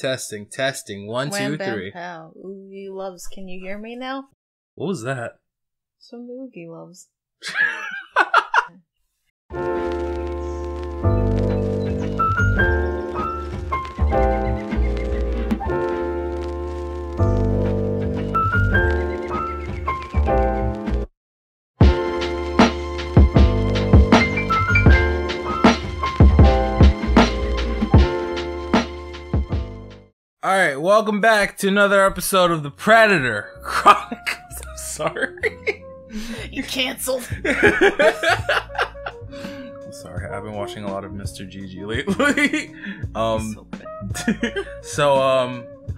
Testing. One, Wham, two, bam, three. pow. Oogie loves. Can you hear me now? What was that? Some Oogie loves. Alright, welcome back to another episode of The Predator Chronicles. I'm sorry. You canceled. I'm sorry, I've been watching a lot of Mr. Gigi lately.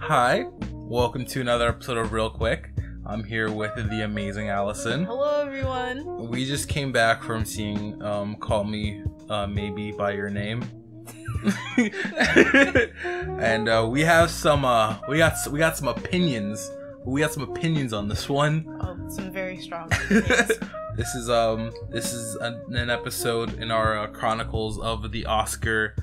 Hi. Welcome to another episode of Real Quick. I'm here with the amazing Allison. Hello, everyone. We just came back from seeing Call Me Maybe by Your Name. And we have some we got some opinions. We got some opinions on this one. Oh, some very strong opinions. This is an episode in our chronicles of the Oscar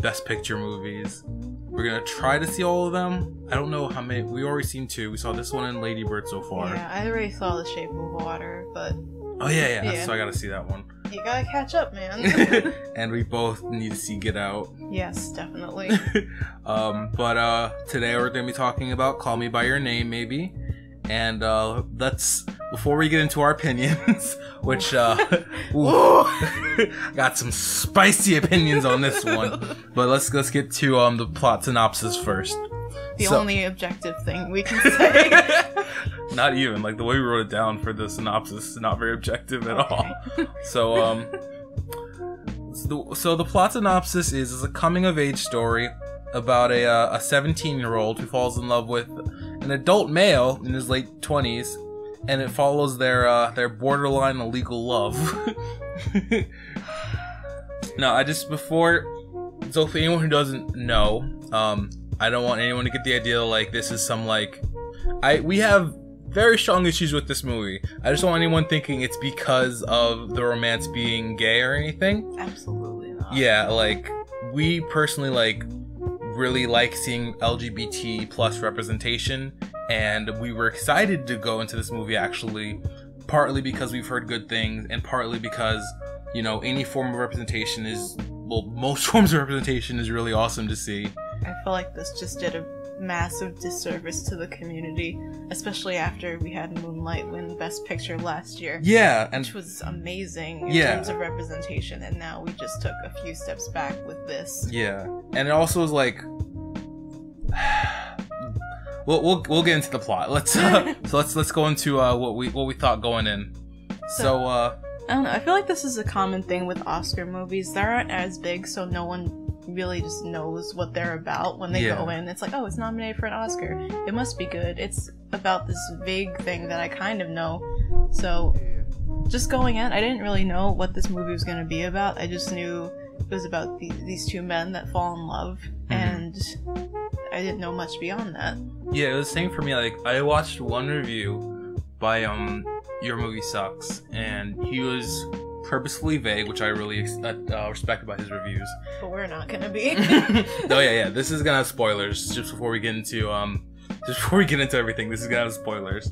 Best Picture movies. We're gonna try to see all of them. I don't know how many. We already seen 2. We saw this one and Lady Bird so far. Yeah, I already saw The Shape of Water, but oh yeah. So I gotta see that one. You gotta catch up, man. And we both need to see Get Out. Yes, definitely. But today we're gonna be talking about Call Me by Your Name, maybe. And let's, before we get into our opinions, which got some spicy opinions on this one. But let's get to the plot synopsis first. The only objective thing we can say. Not even, like, the way we wrote it down for the synopsis is not very objective at all. So the plot synopsis is a coming-of-age story about a 17-year-old who falls in love with an adult male in his late 20s, and it follows their borderline illegal love. Now, so for anyone who doesn't know, I don't want anyone to get the idea like this is some we have very strong issues with this movie. I just don't want anyone thinking it's because of the romance being gay or anything. Absolutely not. Yeah, we personally really like seeing LGBT plus representation, and we were excited to go into this movie actually, partly because we've heard good things, and partly because, you know, any form of representation most forms of representation is really awesome to see. I feel like this just did a massive disservice to the community, especially after we had Moonlight win Best Picture last year. Yeah, which was amazing in terms of representation, and now we just took a few steps back with this. Yeah, and it also was we'll get into the plot. Let's let's go into what we thought going in. So I don't know. I feel like this is a common thing with Oscar movies. They aren't as big, so no one really just knows what they're about when they go in. It's like, oh, it's nominated for an Oscar. It must be good. It's about this vague thing that I kind of know. So just going in, I didn't really know what this movie was going to be about. I just knew it was about these two men that fall in love, and I didn't know much beyond that. Yeah, it was the same for me. I watched one review by Your Movie Sucks, and he was purposefully vague, which I really respect about his reviews. But we're not gonna be. Oh yeah. This is gonna have spoilers. Just before we get into everything, this is gonna have spoilers.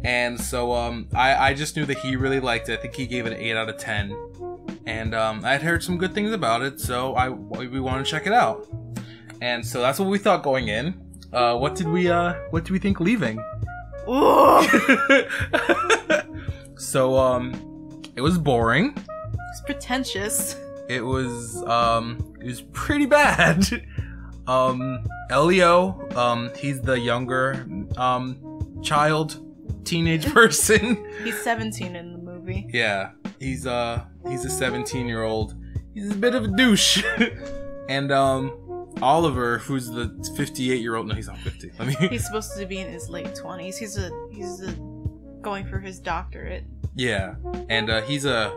And so I just knew that he really liked it. I think he gave it an 8 out of 10, and I'd heard some good things about it, so we wanted to check it out. And so that's what we thought going in. What did we think leaving? So it was boring. It's pretentious. It was pretty bad. Elio, he's the younger teenage person. He's 17 in the movie. Yeah, he's a 17-year-old. He's a bit of a douche. And Oliver, who's the 58-year-old. No, he's not 50. He's supposed to be in his late 20s. He's going for his doctorate. Yeah, and he's a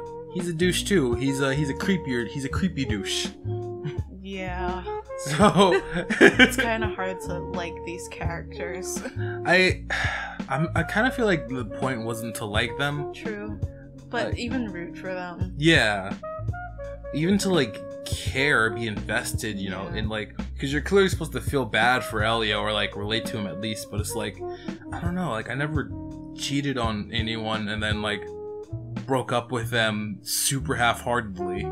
douche too. He's a creepy douche. Yeah. So it's kind of hard to like these characters. I kind of feel like the point wasn't to like them. True, but even root for them. Yeah, even to care, be invested, you know, in like, because you're clearly supposed to feel bad for Elio or like relate to him at least, but it's like, I don't know, like I never cheated on anyone and then like broke up with them super half-heartedly.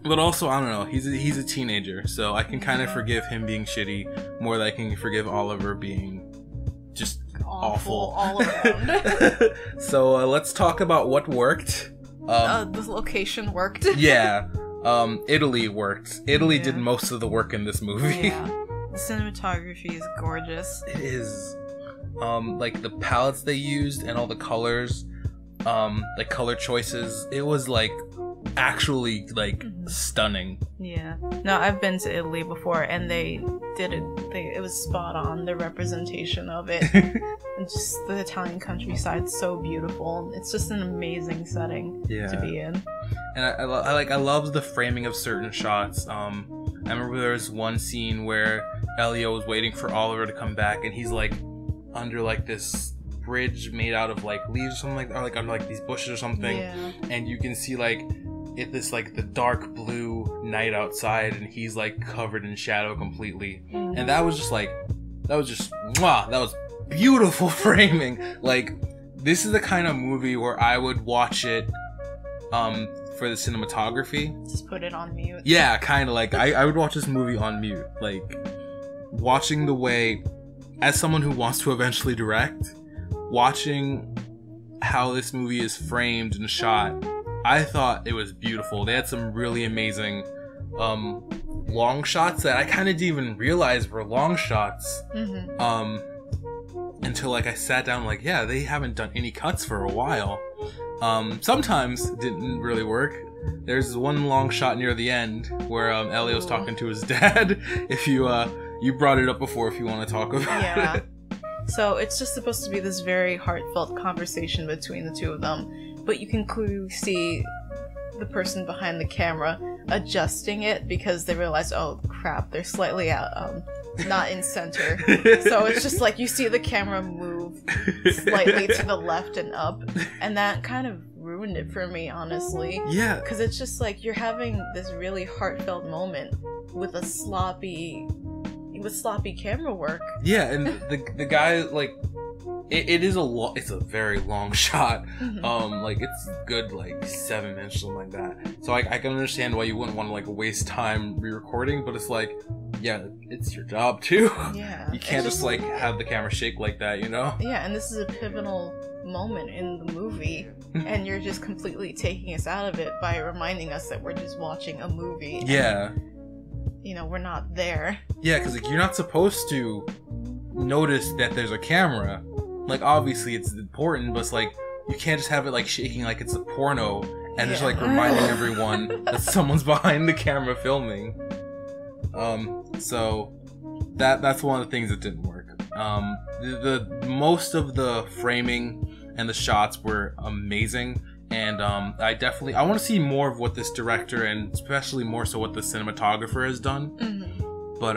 But also, I don't know, he's a teenager, so I can kind of forgive him being shitty more than I can forgive Oliver being just awful all around. So let's talk about what worked. The location worked. Yeah. Italy worked. Italy did most of the work in this movie. Yeah. The cinematography is gorgeous. It is. Like the palettes they used and all the colors, like color choices, it was like actually like stunning. Yeah. No, I've been to Italy before and they did it. It was spot on, the representation of it. And just the Italian countryside's so beautiful. It's just an amazing setting to be in. And I love the framing of certain shots. I remember there was one scene where Elio was waiting for Oliver to come back, and he's like under like this bridge made out of like leaves or something like that, or like under like these bushes or something. Yeah. And you can see like this like the dark blue night outside, and he's like covered in shadow completely. And that was just mwah, that was beautiful framing. Like, this is the kind of movie where I would watch it for the cinematography. Just put it on mute. Yeah, kind of like I would watch this movie on mute, like watching the way, as someone who wants to eventually direct, watching how this movie is framed and shot. I thought it was beautiful. They had some really amazing long shots that I kind of didn't even realize were long shots until like I sat down like, yeah, they haven't done any cuts for a while. Sometimes it didn't really work. There's one long shot near the end where Elio's talking to his dad. If you brought it up before, if you want to talk about it. So it's just supposed to be this very heartfelt conversation between the two of them, but you can clearly see the person behind the camera adjusting it because they realize, oh crap, they're slightly out, not in center. So it's just like you see the camera move slightly to the left and up, and that kind of ruined it for me, honestly. Yeah. Because it's just like you're having this really heartfelt moment with a sloppy camera work. Yeah, and the guy, like, it's a very long shot. Like, it's good, like 7 minutes, something like that. So I can understand why you wouldn't want to like waste time re-recording, but it's like, yeah, it's your job too. Yeah. You can't just like have the camera shake like that, you know? Yeah, and this is a pivotal moment in the movie, and you're just completely taking us out of it by reminding us that we're just watching a movie. Yeah. And, you know, we're not there. Yeah, because like, you're not supposed to notice that there's a camera. Like, obviously it's important, but it's like, you can't just have it like shaking like it's a porno and just like reminding everyone that someone's behind the camera filming. So that's one of the things that didn't work. The most of the framing and the shots were amazing, and I want to see more of what this director, and especially more so what the cinematographer has done. But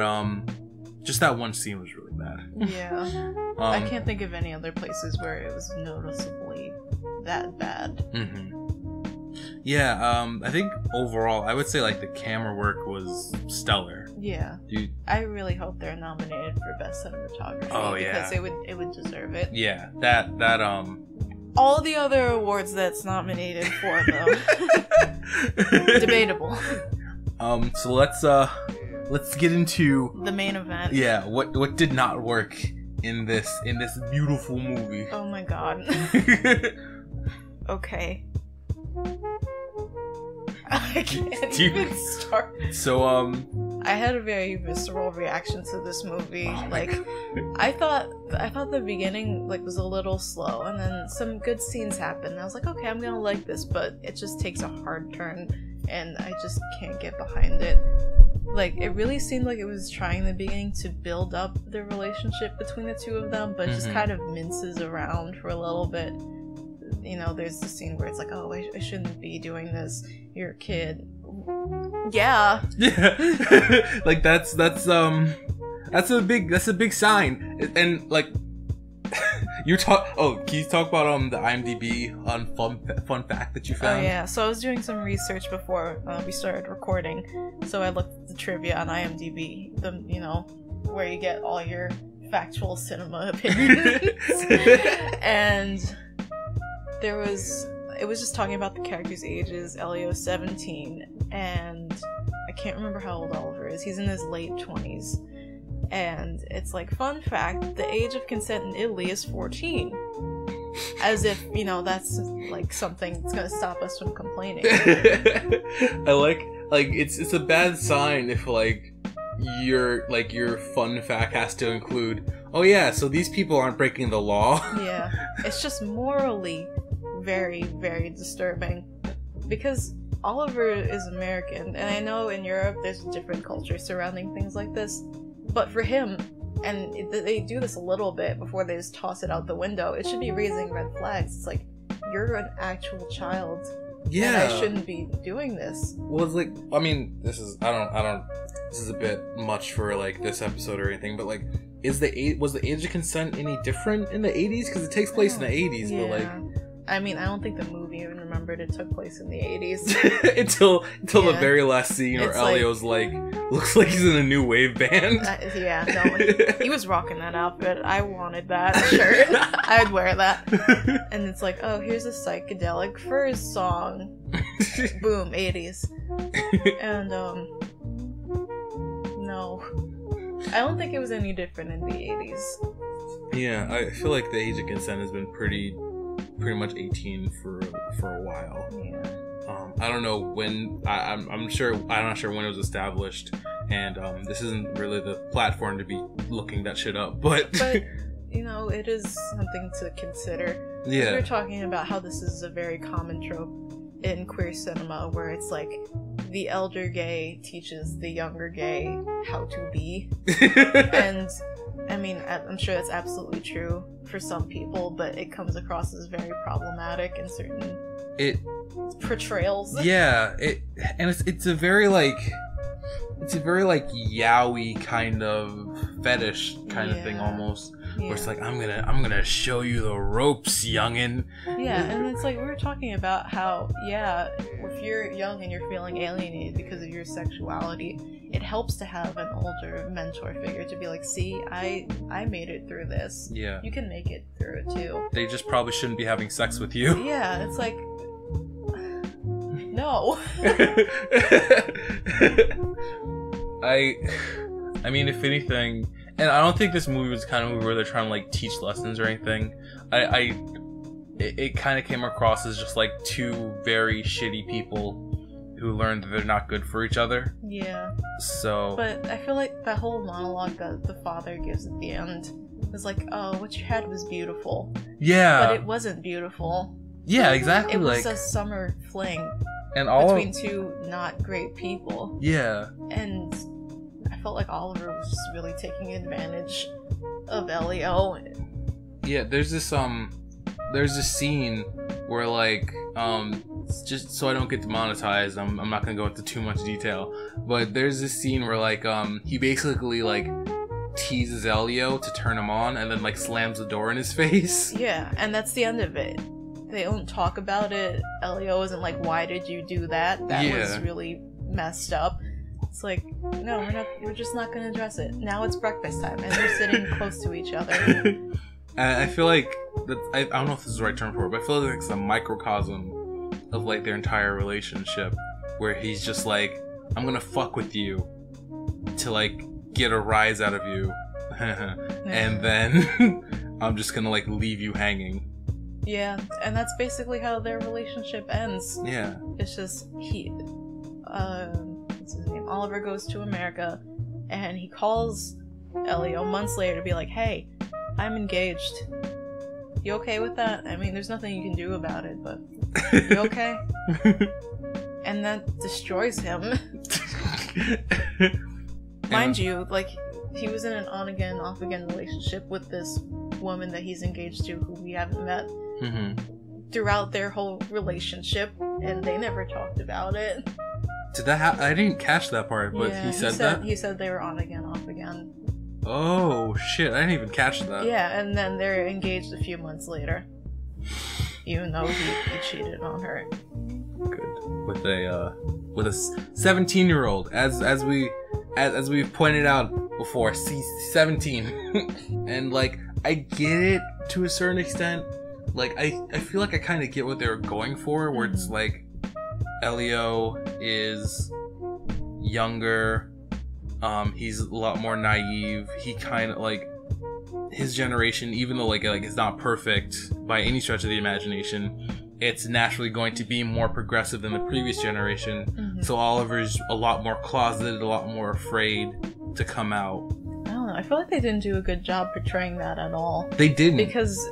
just that one scene was really bad. Yeah. I can't think of any other places where it was noticeably that bad. Yeah, I think overall, I would say like the camera work was stellar. Yeah. Dude. I really hope they're nominated for Best Cinematography. Oh, yeah. Because it would deserve it. Yeah, that all the other awards that's nominated for them. Debatable. So let's get into the main event. Yeah, what did not work in this beautiful movie. Oh my god. Okay. I can't even start. So I had a very visceral reaction to this movie. I thought the beginning like was a little slow, and then some good scenes happened. I was like, okay, I'm gonna like this, but it just takes a hard turn, and I just can't get behind it. Like, it really seemed like it was trying in the beginning to build up the relationship between the two of them, but it just kind of minces around for a little bit. You know, there's the scene where it's like, oh, I shouldn't be doing this. You're a kid. Yeah. Yeah. Like, that's a big sign. And like, Can you talk about the IMDb fun fact that you found? Oh yeah, so I was doing some research before we started recording. So I looked at the trivia on IMDb, where you get all your factual cinema opinions, and it was just talking about the characters' ages. Elio's 17, and I can't remember how old Oliver is. He's in his late 20s. And it's like, fun fact, the age of consent in Italy is 14. As if, that's like something that's gonna stop us from complaining. I like it's a bad sign if your fun fact has to include, oh yeah, so these people aren't breaking the law. Yeah. It's just morally very, very disturbing. Because Oliver is American, and I know in Europe there's a different culture surrounding things like this. But for him, and they do this a little bit before they just toss it out the window, it should be raising red flags. It's like, you're an actual child. Yeah. And I shouldn't be doing this. Well, it's like, I mean, this is a bit much for, this episode or anything, but, was the age of consent any different in the 80s? Because it takes place in the 80s, yeah. But, I mean, I don't think the movie even remembered it took place in the 80s. until the very last scene where Elio's looks like he's in a new wave band. He was rocking that outfit. I wanted that shirt. I'd wear that. And it's like, oh, here's a psychedelic Furs song. Boom, 80s. And, no. I don't think it was any different in the 80s. Yeah, I feel like the age of consent has been pretty much 18 for a while. Yeah. I don't know when. I'm not sure when it was established, and this isn't really the platform to be looking that shit up. But it is something to consider. Yeah. We're talking about how this is a very common trope in queer cinema, where it's like the elder gay teaches the younger gay how to be, and I mean, I'm sure that's absolutely true for some people, but it comes across as very problematic in certain portrayals. Yeah, it's a very yaoi kind of fetish kind of thing almost. Yeah. Where it's like, I'm gonna show you the ropes, youngin'. Yeah, and it's like we were talking about how if you're young and you're feeling alienated because of your sexuality, it helps to have an older mentor figure to be like, see, I made it through this. Yeah. You can make it through it too. They just probably shouldn't be having sex with you. Yeah, it's like, no. I mean, if anything, and I don't think this movie was the kind of movie where they're trying to teach lessons or anything. It kind of came across as just two very shitty people who learned that they're not good for each other. Yeah. So. But I feel like that whole monologue that the father gives at the end was like, oh, what you had was beautiful. Yeah. But it wasn't beautiful. Yeah, exactly. It was a summer fling and between two not great people. Yeah. And I felt like Oliver was just really taking advantage of Elio. Yeah, there's this scene where just so I don't get demonetized, I'm not gonna go into too much detail, but there's this scene where he basically teases Elio to turn him on and then slams the door in his face. Yeah, and that's the end of it. They don't talk about it. Elio isn't like, why did you do that? That was really messed up. It's like, no, we're just not gonna address it. Now it's breakfast time and they're sitting close to each other. I feel like I don't know if this is the right term for it, but I feel like it's a microcosm of their entire relationship, where he's just like, I'm gonna fuck with you to get a rise out of you, and then I'm just gonna leave you hanging. Yeah, and that's basically how their relationship ends. Yeah, it's just what's his name? Oliver goes to America, and he calls Elio months later to be like, hey, I'm engaged. You okay with that? I mean, there's nothing you can do about it, but you okay? And that destroys him. Mind you, he was in an on-again, off-again relationship with this woman that he's engaged to, who we haven't met, throughout their whole relationship, and they never talked about it. Did that I didn't catch that part, but he said that? He said they were on again, off again. Oh shit! I didn't even catch that. Yeah, and then they're engaged a few months later, even though he cheated on her. Good with a 17-year-old, as we've pointed out before. See, 17, and like I get it to a certain extent. Like I feel like I kind of get what they were going for, where it's like Elio is younger. He's a lot more naive. He kind of like his generation, even though like it's not perfect by any stretch of the imagination, it's naturally going to be more progressive than the previous generation. So Oliver's a lot more closeted, a lot more afraid to come out. I don't know. I feel like they didn't do a good job portraying that at all. They didn't, because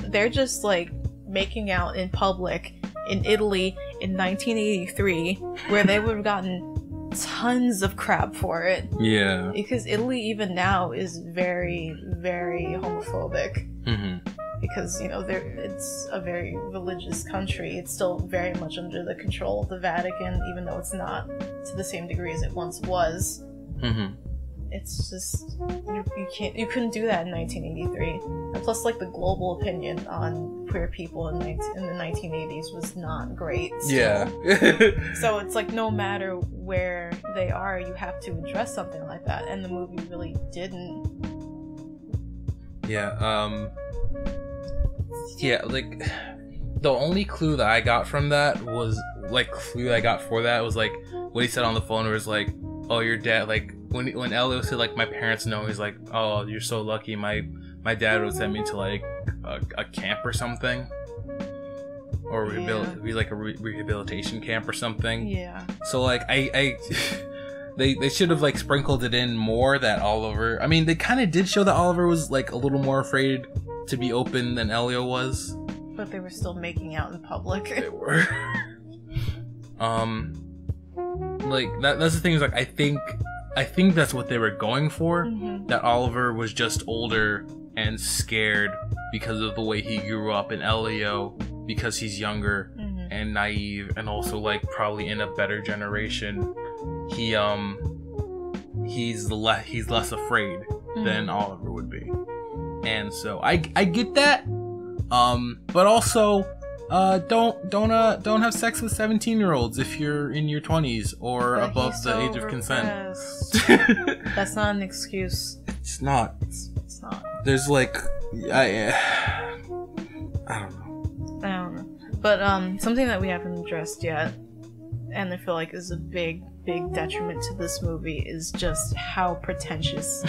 they're just like making out in public in Italy in 1983, where they would have gotten tons of crap for it. Yeah. Because Italy even now is very, very homophobic. Because, you know, it's a very religious country. It's still very much under the control of the Vatican, even though it's not to the same degree as it once was. It's just, you couldn't do that in 1983. And plus, like, the global opinion on queer people in the 1980s was not great. Still. Yeah. So it's like, no matter where they are, you have to address something like that, and the movie really didn't. Yeah, yeah, like, the only clue that I got from that was, like, like, what he said on the phone was like, oh, your dad, like, when Elio said, like, my parents know, he's like, oh, you're so lucky, my dad would send me to, like, a camp or something. Or be like a rehabilitation camp or something. Yeah. So, like, they should have, like, sprinkled it in more that Oliver, I mean, they kind of did show that Oliver was, like, a little more afraid to be open than Elio was. But they were still making out in public. They were. Like, that's the thing, is, like, I think that's what they were going for. That Oliver was just older and scared because of the way he grew up, and Elio, because he's younger and naive, and also, like, probably in a better generation, he's less afraid than Oliver would be. And so I get that, but also don't have sex with 17-year-olds if you're in your 20s or above the age of consent. That's not an excuse. It's not. It's not. There's like I don't know. But something that we haven't addressed yet, and I feel like is a big detriment to this movie, is just how pretentious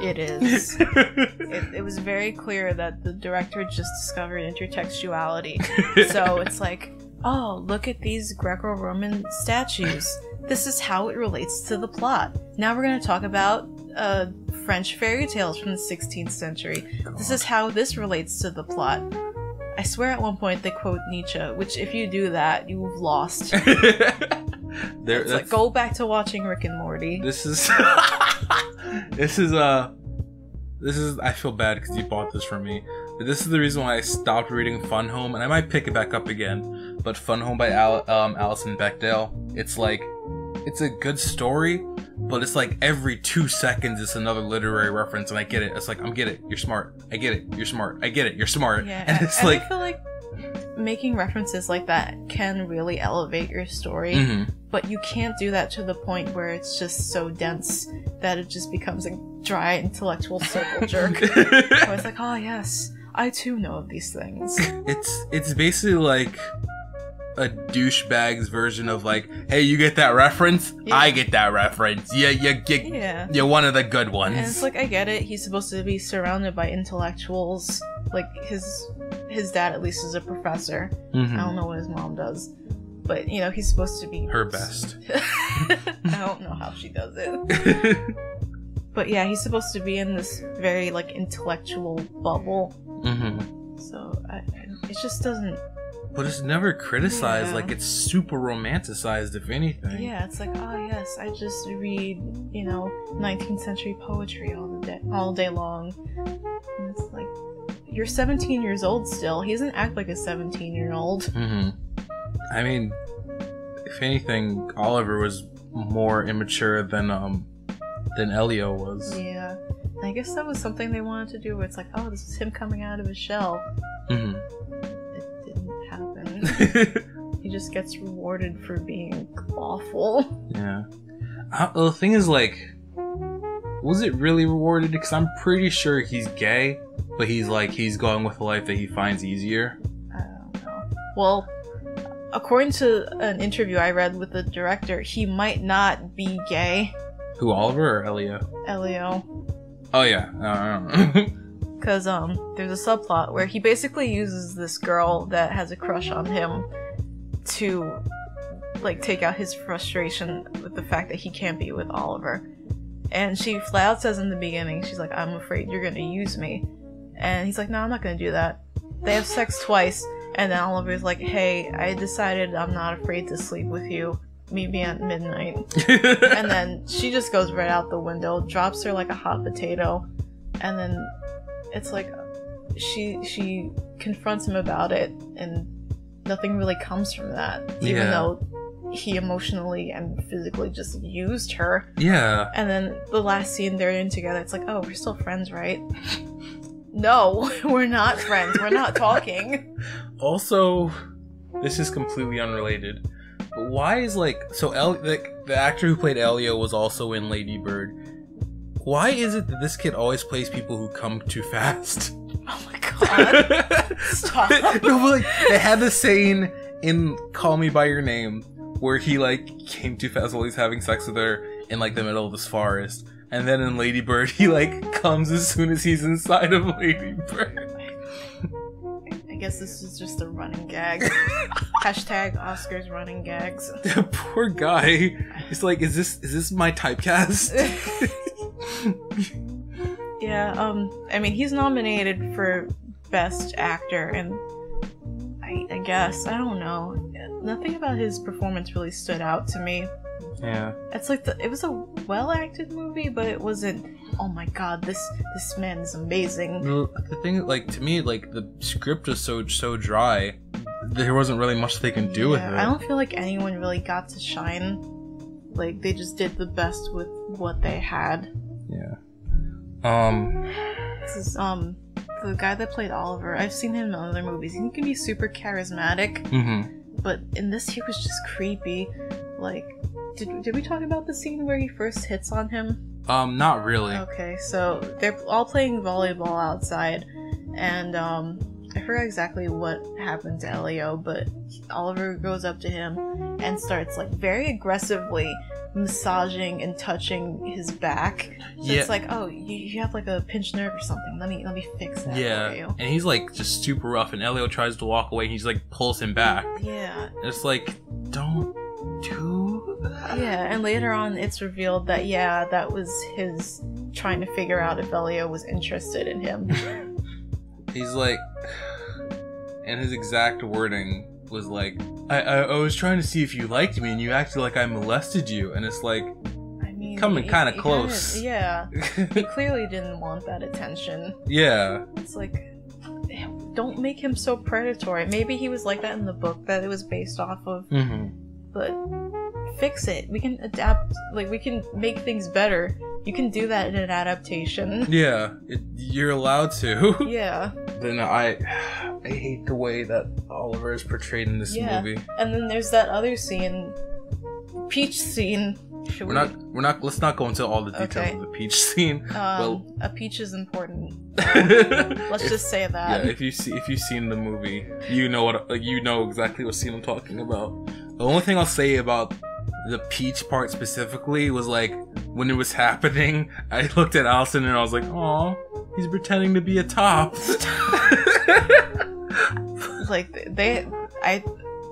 it is. It was very clear that the director just discovered intertextuality. So it's like, oh, look at these Greco-Roman statues. This is how it relates to the plot. Now we're going to talk about French fairy tales from the 16th century. This is how this relates to the plot. I swear at one point they quote Nietzsche, which if you do that, you've lost. It's like, go back to watching Rick and Morty. This is I feel bad because you bought this for me. But this is the reason why I stopped reading Fun Home, and I might pick it back up again. But Fun Home by Allison Bechdel. It's like, it's a good story, but it's like every 2 seconds it's another literary reference, and I get it. It's like, I get it, you're smart. I get it, you're smart. I get it, you're smart. Yeah, and it's and like, I feel like making references like that can really elevate your story, but you can't do that to the point where it's just so dense that it just becomes a dry intellectual circle jerk. Where it's like, oh yes, I too know of these things. It's basically like a douchebag's version of like, hey, you get that reference? Yeah. I get that reference. You're one of the good ones. And it's like, I get it. He's supposed to be surrounded by intellectuals. Like, his dad at least is a professor. I don't know what his mom does. But, you know, he's supposed to be... her best. I don't know how she does it. But yeah, he's supposed to be in this very, like, intellectual bubble. So, it just doesn't... But it's never criticized, like, it's super romanticized, if anything. Yeah, it's like, oh yes, I just read, you know, 19th century poetry all day long. And it's like, you're 17 years old still. He doesn't act like a 17-year-old. I mean, if anything, Oliver was more immature than than Elio was. Yeah. I guess that was something they wanted to do where it's like, oh, this is him coming out of his shell. Mm-hmm. It didn't happen. He just gets rewarded for being awful. Yeah. The thing is, like, was it really rewarded? Because I'm pretty sure he's gay, but he's going with a life that he finds easier. I don't know. Well, according to an interview I read with the director, he might not be gay. Who, Oliver or Elio? Elio. Oh yeah. I don't know. Because there's a subplot where he basically uses this girl that has a crush on him to, like, take out his frustration with the fact that he can't be with Oliver. And she flat out says in the beginning, she's like, I'm afraid you're gonna use me. And he's like, no, I'm not gonna do that. They have sex twice, and then Oliver's like, hey, I decided I'm not afraid to sleep with you. Meet me at midnight. And then she just goes right out the window, drops her like a hot potato, and then it's like she confronts him about it, and nothing really comes from that. Even though he emotionally and physically just used her. Yeah. And then the last scene they're in together, it's like, oh, we're still friends, right? No, we're not friends. We're not talking. Also, this is completely unrelated. But why is, like, so the actor who played Elio was also in Lady Bird. Why is it that this kid always plays people who come too fast? Oh my god. Stop. No, but, like, they had the scene in Call Me By Your Name where he, like, came too fast while he's having sex with her in, like, the middle of this forest. And then in Lady Bird, he, like, comes as soon as he's inside of Lady Bird. I guess this is just a running gag. Hashtag Oscars running gags. Poor guy. He's like, is this my typecast? Yeah, I mean, he's nominated for Best Actor, and I guess, I don't know. Nothing about his performance really stood out to me. Yeah. It's like, it was a well-acted movie, but it wasn't, oh my god, this man is amazing. The thing, like, to me, like, the script was so dry, there wasn't really much they can do with it. I don't feel like anyone really got to shine. Like, they just did the best with what they had. Yeah. This is, the guy that played Oliver, I've seen him in other movies, and he can be super charismatic, but in this he was just creepy. Like, did we talk about the scene where he first hits on him? Not really. Okay, so they're all playing volleyball outside, and I forgot exactly what happened to Elio, but Oliver goes up to him and starts, like, very aggressively massaging and touching his back. So it's like, oh, you have, like, a pinched nerve or something. Let me fix that for you. And he's, like, just super rough, and Elio tries to walk away, and he's, like, pulls him back. Yeah. And it's like, don't do that. Yeah, and later on it's revealed that, yeah, that was his trying to figure out if Elio was interested in him. He's like, and his exact wording was like, I was trying to see if you liked me and you acted like I molested you. And it's like, I mean, coming kind of close. He clearly didn't want that attention. Yeah. It's like, don't make him so predatory. Maybe he was like that in the book that it was based off of. But fix it. We can adapt, like, we can make things better. You can do that in an adaptation. Yeah, you're allowed to. Yeah. Then I hate the way that Oliver is portrayed in this movie. And then there's that other scene, Peach scene. Let's not go into all the details of the Peach scene. A peach is important. Let's just say that. Yeah, if you've seen the movie, you know exactly what scene I'm talking about. The only thing I'll say about the peach part specifically was, like, when it was happening, I looked at Allison and I was like, "Aw, he's pretending to be a top." Like,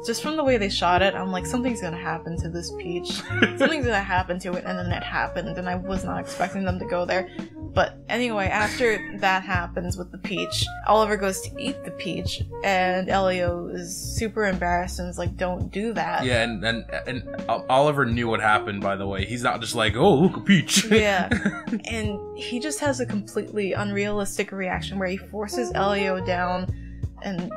just from the way they shot it, I'm like, something's gonna happen to this peach. Something's gonna happen to it, and then it happened, and I was not expecting them to go there. But anyway, after that happens with the peach, Oliver goes to eat the peach, and Elio is super embarrassed and is like, don't do that. Yeah, and Oliver knew what happened, by the way. He's not just like, oh, look, a peach. Yeah. And he just has a completely unrealistic reaction where he forces Elio down and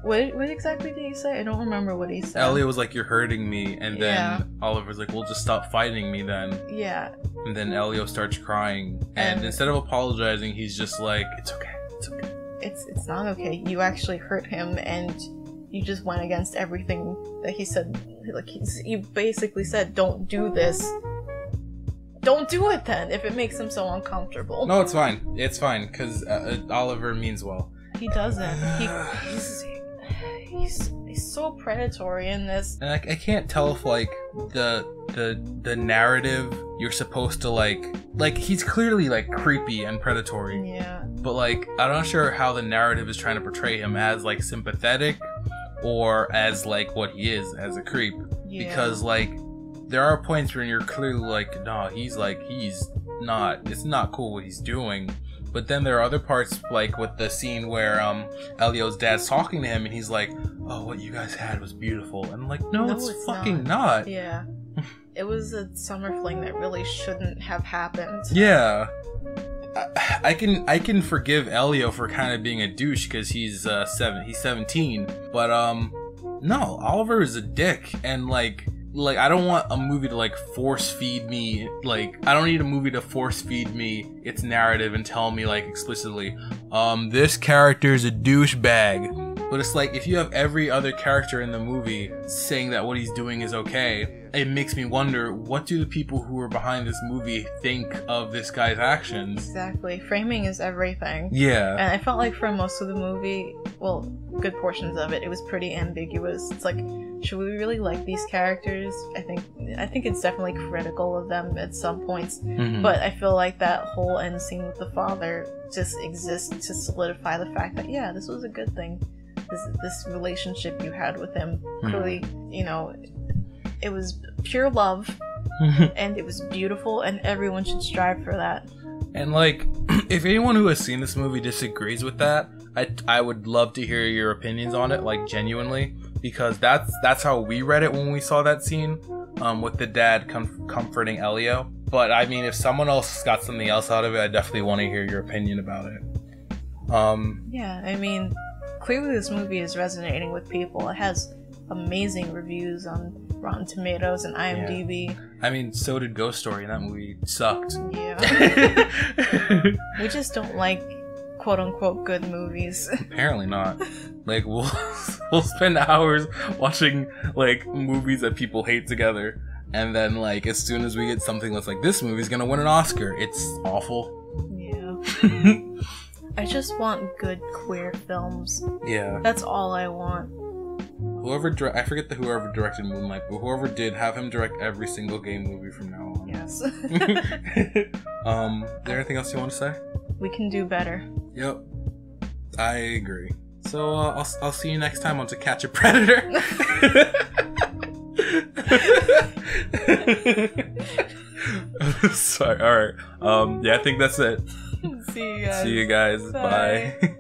What exactly did he say? I don't remember what he said. Elio was like, "You're hurting me," and then Oliver's like, "Well, just stop fighting me then." Yeah. And then Elio starts crying, and instead of apologizing, he's just like, "It's okay, it's okay." It's not okay. You actually hurt him, and you just went against everything that he said. Like, you basically said, "Don't do this." Don't do it then, if it makes him so uncomfortable. No, it's fine. It's fine, because Oliver means well. He doesn't. He's so predatory in this. And I can't tell if, like, the narrative you're supposed to, like, he's clearly, like, creepy and predatory. Yeah. But, like, I'm not sure how the narrative is trying to portray him as, like, sympathetic or as, like, what he is, as a creep. Yeah. Because, like, there are points where you're clearly like, no, he's not, it's not cool what he's doing. But then there are other parts, like with the scene where Elio's dad's talking to him and he's like, "Oh, what you guys had was beautiful." And I'm like, no, it's fucking not. Yeah. It was a summer fling that really shouldn't have happened. Yeah. I can forgive Elio for kind of being a douche because he's 17. But no, Oliver is a dick, and like I don't want a movie to like force feed me, like I don't need a movie to force feed me its narrative and tell me like explicitly, this character is a douchebag. But it's like, if you have every other character in the movie saying that what he's doing is okay, it makes me wonder, what do the people who are behind this movie think of this guy's actions? Exactly. Framing is everything. Yeah. And I felt like for most of the movie, well, good portions of it, it was pretty ambiguous. It's like, should we really like these characters? I think it's definitely critical of them at some points. Mm-hmm. But I feel like that whole end scene with the father just exists to solidify the fact that, yeah, this was a good thing. This relationship you had with him, clearly, you know, it was pure love, and it was beautiful, and everyone should strive for that. And like, if anyone who has seen this movie disagrees with that, I would love to hear your opinions on it, like genuinely, because that's how we read it when we saw that scene, with the dad comforting Elio. But I mean, if someone else got something else out of it, I definitely want to hear your opinion about it. Yeah, I mean, clearly this movie is resonating with people. It has amazing reviews on Rotten Tomatoes and IMDb. Yeah. I mean, so did Ghost Story, and that movie sucked. Yeah. We just don't like quote-unquote good movies. Apparently not. Like, we'll spend hours watching, like, movies that people hate together, and then, like, as soon as we get something that's like, this movie's gonna win an Oscar, it's awful. Yeah. I just want good queer films. Yeah. That's all I want. I forget whoever directed Moonlight, but whoever did, have him direct every single gay movie from now on. Yes. Is there anything else you want to say? We can do better. Yep. I agree. So, I'll see you next time on To Catch a Predator. Sorry, alright. Yeah, I think that's it. See you guys. See you guys. Bye.